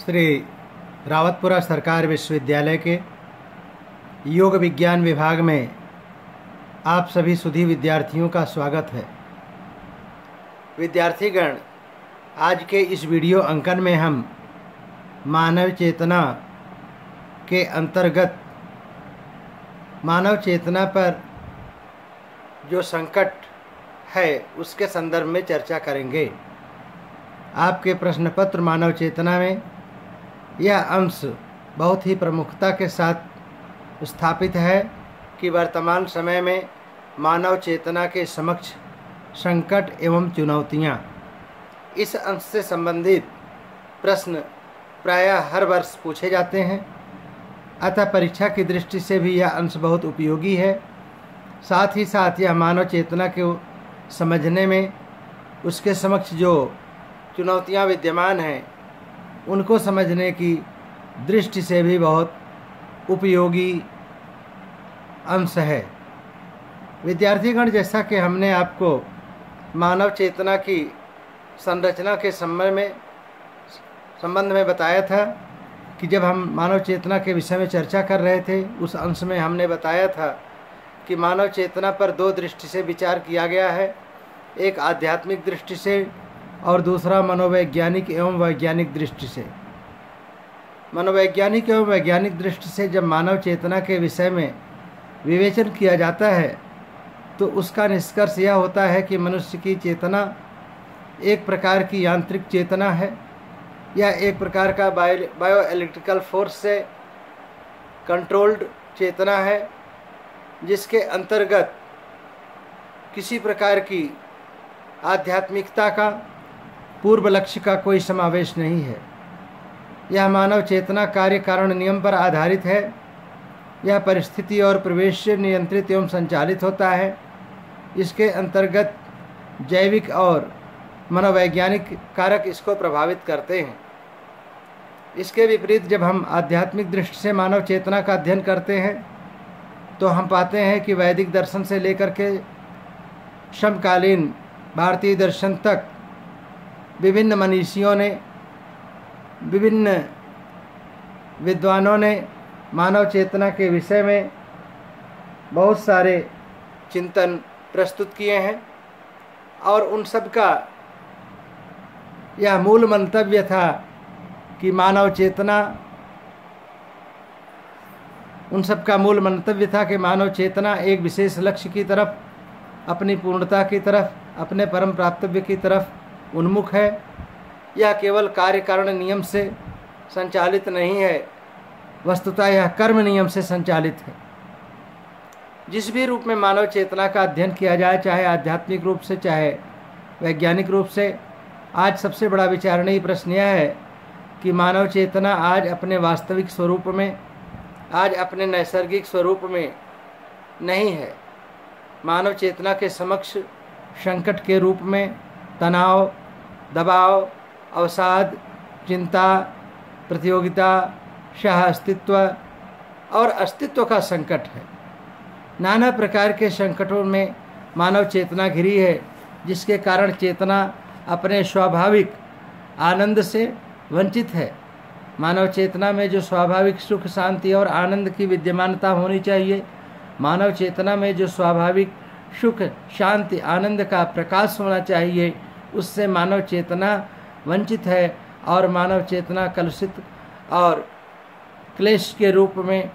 श्री रावतपुरा सरकार विश्वविद्यालय के योग विज्ञान विभाग में आप सभी सुधी विद्यार्थियों का स्वागत है। विद्यार्थीगण, आज के इस वीडियो अंकन में हम मानव चेतना के अंतर्गत मानव चेतना पर जो संकट है उसके संदर्भ में चर्चा करेंगे। आपके प्रश्न पत्र मानव चेतना में यह अंश बहुत ही प्रमुखता के साथ स्थापित है कि वर्तमान समय में मानव चेतना के समक्ष संकट एवं चुनौतियाँ। इस अंश से संबंधित प्रश्न प्रायः हर वर्ष पूछे जाते हैं, अतः परीक्षा की दृष्टि से भी यह अंश बहुत उपयोगी है। साथ ही साथ यह मानव चेतना को समझने में, उसके समक्ष जो चुनौतियाँ विद्यमान हैं उनको समझने की दृष्टि से भी बहुत उपयोगी अंश है। विद्यार्थीगण, जैसा कि हमने आपको मानव चेतना की संरचना के संबंध में बताया था कि जब हम मानव चेतना के विषय में चर्चा कर रहे थे, उस अंश में हमने बताया था कि मानव चेतना पर दो दृष्टि से विचार किया गया है, एक आध्यात्मिक दृष्टि से और दूसरा मनोवैज्ञानिक एवं वैज्ञानिक दृष्टि से। मनोवैज्ञानिक एवं वैज्ञानिक दृष्टि से जब मानव चेतना के विषय में विवेचन किया जाता है तो उसका निष्कर्ष यह होता है कि मनुष्य की चेतना एक प्रकार की यांत्रिक चेतना है। यह एक प्रकार का बायो इलेक्ट्रिकल फोर्स से कंट्रोल्ड चेतना है, जिसके अंतर्गत किसी प्रकार की आध्यात्मिकता का, पूर्व लक्ष्य का कोई समावेश नहीं है। यह मानव चेतना कार्य कारण नियम पर आधारित है। यह परिस्थिति और प्रवेश से नियंत्रित एवं संचालित होता है। इसके अंतर्गत जैविक और मनोवैज्ञानिक कारक इसको प्रभावित करते हैं। इसके विपरीत जब हम आध्यात्मिक दृष्टि से मानव चेतना का अध्ययन करते हैं तो हम पाते हैं कि वैदिक दर्शन से लेकर के समकालीन भारतीय दर्शन तक विभिन्न मनीषियों ने, विभिन्न विद्वानों ने मानव चेतना के विषय में बहुत सारे चिंतन प्रस्तुत किए हैं और उन सब का यह मूल मंतव्य था कि मानव चेतना, उन सब का मूल मंतव्य था कि मानव चेतना एक विशेष लक्ष्य की तरफ, अपनी पूर्णता की तरफ, अपने परम प्राप्तव्य की तरफ उन्मुख है। यह केवल कार्य कारण नियम से संचालित नहीं है, वस्तुतः यह कर्म नियम से संचालित है। जिस भी रूप में मानव चेतना का अध्ययन किया जाए, चाहे आध्यात्मिक रूप से चाहे वैज्ञानिक रूप से, आज सबसे बड़ा विचारणीय प्रश्न यह है कि मानव चेतना आज अपने वास्तविक स्वरूप में, आज अपने नैसर्गिक स्वरूप में नहीं है। मानव चेतना के समक्ष संकट के रूप में तनाव, दबाव, अवसाद, चिंता, प्रतियोगिता, सह अस्तित्व और अस्तित्व का संकट है। नाना प्रकार के संकटों में मानव चेतना घिरी है, जिसके कारण चेतना अपने स्वाभाविक आनंद से वंचित है। मानव चेतना में जो स्वाभाविक सुख, शांति और आनंद की विद्यमानता होनी चाहिए, मानव चेतना में जो स्वाभाविक सुख, शांति, आनंद का प्रकाश होना चाहिए, उससे मानव चेतना वंचित है और मानव चेतना कलुषित और क्लेश के रूप में,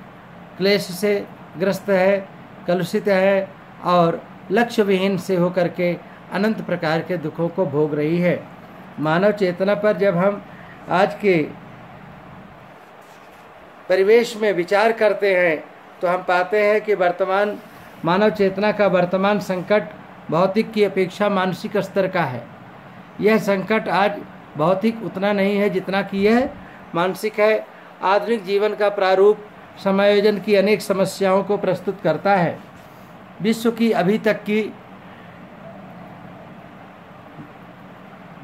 क्लेश से ग्रस्त है, कलुषित है और लक्ष्य विहीन से होकर के अनंत प्रकार के दुखों को भोग रही है। मानव चेतना पर जब हम आज के परिवेश में विचार करते हैं तो हम पाते हैं कि वर्तमान मानव चेतना का वर्तमान संकट भौतिक की अपेक्षा मानसिक स्तर का है। यह संकट आज भौतिक उतना नहीं है जितना कि यह मानसिक है। आधुनिक जीवन का प्रारूप समायोजन की अनेक समस्याओं को प्रस्तुत करता है। विश्व की अभी तक की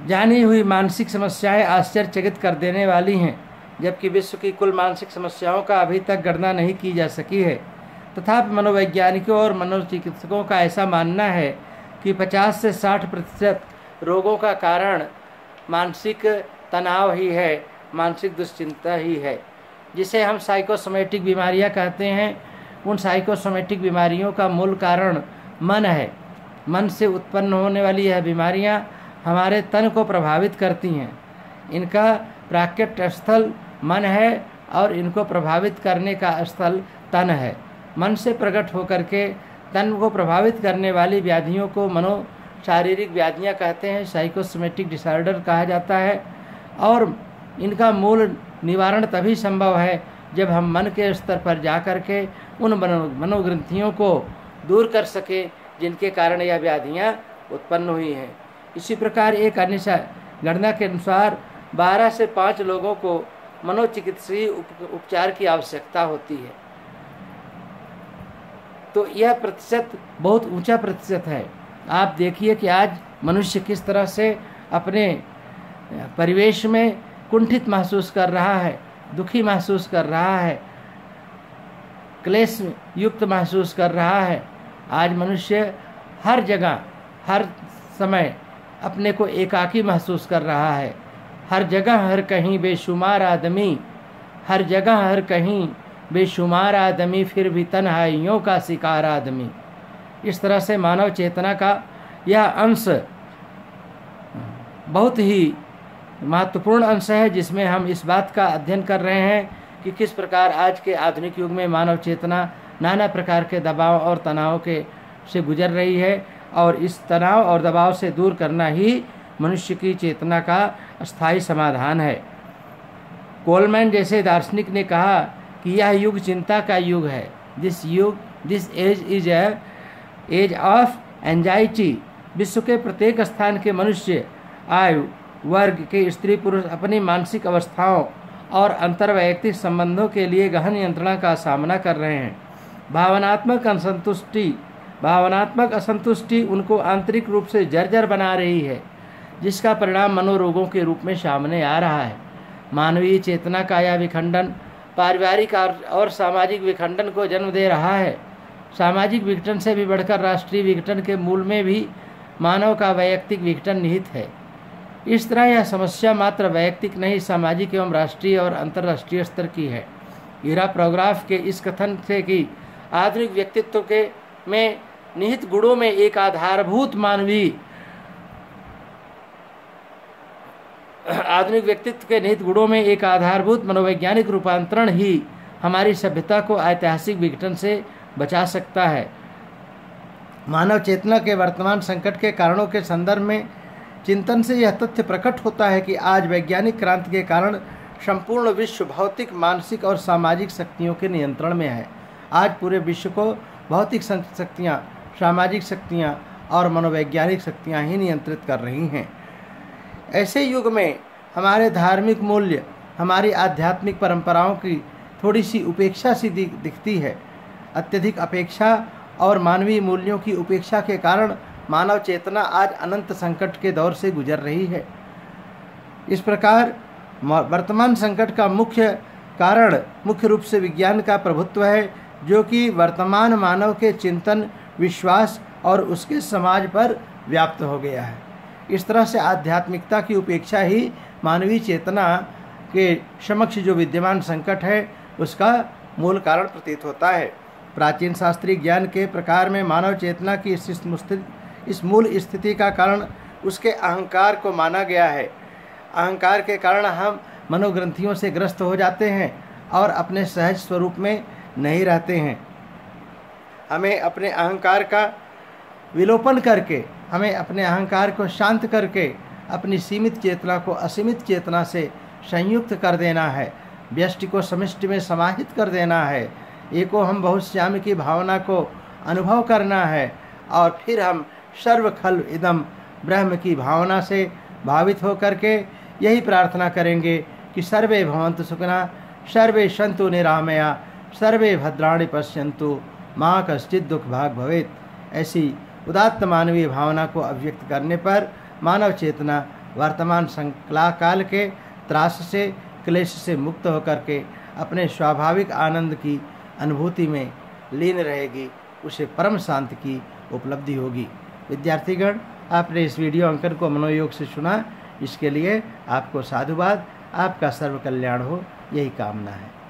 जानी हुई मानसिक समस्याएं आश्चर्यचकित कर देने वाली हैं, जबकि विश्व की कुल मानसिक समस्याओं का अभी तक गणना नहीं की जा सकी है। तथापि मनोवैज्ञानिकों और मनोचिकित्सकों का ऐसा मानना है कि 50 से 60% रोगों का कारण मानसिक तनाव ही है मानसिक दुश्चिंता ही है, जिसे हम साइकोसोमेटिक बीमारियां कहते हैं। उन साइकोसोमेटिक बीमारियों का मूल कारण मन है। मन से उत्पन्न होने वाली यह बीमारियां हमारे तन को प्रभावित करती हैं। इनका प्राकट स्थल मन है और इनको प्रभावित करने का स्थल तन है। मन से प्रकट होकर के तन को प्रभावित करने वाली व्याधियों को शारीरिक व्याधियां कहते हैं, साइकोसोमेटिक डिसऑर्डर कहा जाता है। और इनका मूल निवारण तभी संभव है जब हम मन के स्तर पर जाकर के उन मनोग्रंथियों को दूर कर सके जिनके कारण यह व्याधियां उत्पन्न हुई हैं। इसी प्रकार एक अन्य गणना के अनुसार 12 से 5 लोगों को मनोचिकित्सीय उपचार की आवश्यकता होती है। तो यह प्रतिशत बहुत ऊंचा प्रतिशत है। आप देखिए कि आज मनुष्य किस तरह से अपने परिवेश में कुंठित महसूस कर रहा है, दुखी महसूस कर रहा है, क्लेश युक्त महसूस कर रहा है। आज मनुष्य हर जगह हर समय अपने को एकाकी महसूस कर रहा है। हर जगह हर कहीं बेशुमार आदमी, हर जगह हर कहीं बेशुमार आदमी, फिर भी तन्हाइयों का शिकार आदमी। इस तरह से मानव चेतना का यह अंश बहुत ही महत्वपूर्ण अंश है, जिसमें हम इस बात का अध्ययन कर रहे हैं कि किस प्रकार आज के आधुनिक युग में मानव चेतना नाना प्रकार के दबाव और तनाव से गुजर रही है, और इस तनाव और दबाव से दूर करना ही मनुष्य की चेतना का स्थायी समाधान है। कोलमैन जैसे दार्शनिक ने कहा कि यह युग चिंता का युग है। This age is age of anxiety. विश्व के प्रत्येक स्थान के मनुष्य, आयु वर्ग के स्त्री पुरुष अपनी मानसिक अवस्थाओं और अंतर्वैयक्तिक संबंधों के लिए गहन यंत्रणा का सामना कर रहे हैं। भावनात्मक असंतुष्टि उनको आंतरिक रूप से जर्जर बना रही है, जिसका परिणाम मनोरोगों के रूप में सामने आ रहा है। मानवीय चेतना का यह विखंडन पारिवारिक और सामाजिक विखंडन को जन्म दे रहा है। सामाजिक विघटन से भी बढ़कर राष्ट्रीय विघटन के मूल में भी मानव का वैयक्तिक विघटन निहित है। इस तरह यह समस्या मात्र वैयक्तिक नहीं, सामाजिक एवं राष्ट्रीय और अंतर्राष्ट्रीय स्तर की है। ईरा प्रोग्राफ के इस कथन से कि आधुनिक व्यक्तित्व के में निहित गुणों में एक आधारभूत मनोवैज्ञानिक रूपांतरण ही हमारी सभ्यता को ऐतिहासिक विघटन से बचा सकता है। मानव चेतना के वर्तमान संकट के कारणों के संदर्भ में चिंतन से यह तथ्य प्रकट होता है कि आज वैज्ञानिक क्रांति के कारण संपूर्ण विश्व भौतिक, मानसिक और सामाजिक शक्तियों के नियंत्रण में है। आज पूरे विश्व को भौतिक शक्तियाँ, सामाजिक शक्तियाँ और मनोवैज्ञानिक शक्तियाँ ही नियंत्रित कर रही हैं। ऐसे युग में हमारे धार्मिक मूल्य, हमारी आध्यात्मिक परंपराओं की थोड़ी सी उपेक्षा सी दिखती है। अत्यधिक अपेक्षा और मानवीय मूल्यों की उपेक्षा के कारण मानव चेतना आज अनंत संकट के दौर से गुजर रही है। इस प्रकार वर्तमान संकट का मुख्य कारण मुख्य रूप से विज्ञान का प्रभुत्व है, जो कि वर्तमान मानव के चिंतन, विश्वास और उसके समाज पर व्याप्त हो गया है। इस तरह से आध्यात्मिकता की उपेक्षा ही मानवीय चेतना के समक्ष जो विद्यमान संकट है उसका मूल कारण प्रतीत होता है। प्राचीन शास्त्रीय ज्ञान के प्रकार में मानव चेतना की इस मूल स्थिति का कारण उसके अहंकार को माना गया है। अहंकार के कारण हम मनोग्रंथियों से ग्रस्त हो जाते हैं और अपने सहज स्वरूप में नहीं रहते हैं। हमें अपने अहंकार का विलोपन करके, हमें अपने अहंकार को शांत करके अपनी सीमित चेतना को असीमित चेतना से संयुक्त कर देना है। व्यष्टि को समष्टि में समाहित कर देना है। एको हम बहुश्यामी की भावना को अनुभव करना है और फिर हम सर्वखल इदम ब्रह्म की भावना से भावित होकर के यही प्रार्थना करेंगे कि सर्वे भवन्तु सुखिनः, सर्वे सन्तु निरामया, सर्वे भद्राणि पश्यन्तु, माँ कश्चित् दुख भाग भवेत्। ऐसी उदात्त मानवीय भावना को अभिव्यक्त करने पर मानव चेतना वर्तमान काल के त्रास से, क्लेश से मुक्त होकर के अपने स्वाभाविक आनंद की अनुभूति में लीन रहेगी, उसे परम शांति की उपलब्धि होगी। विद्यार्थीगण, आपने इस वीडियो अंकन को मनोयोग से सुना, इसके लिए आपको साधुवाद। आपका सर्व कल्याण हो, यही कामना है।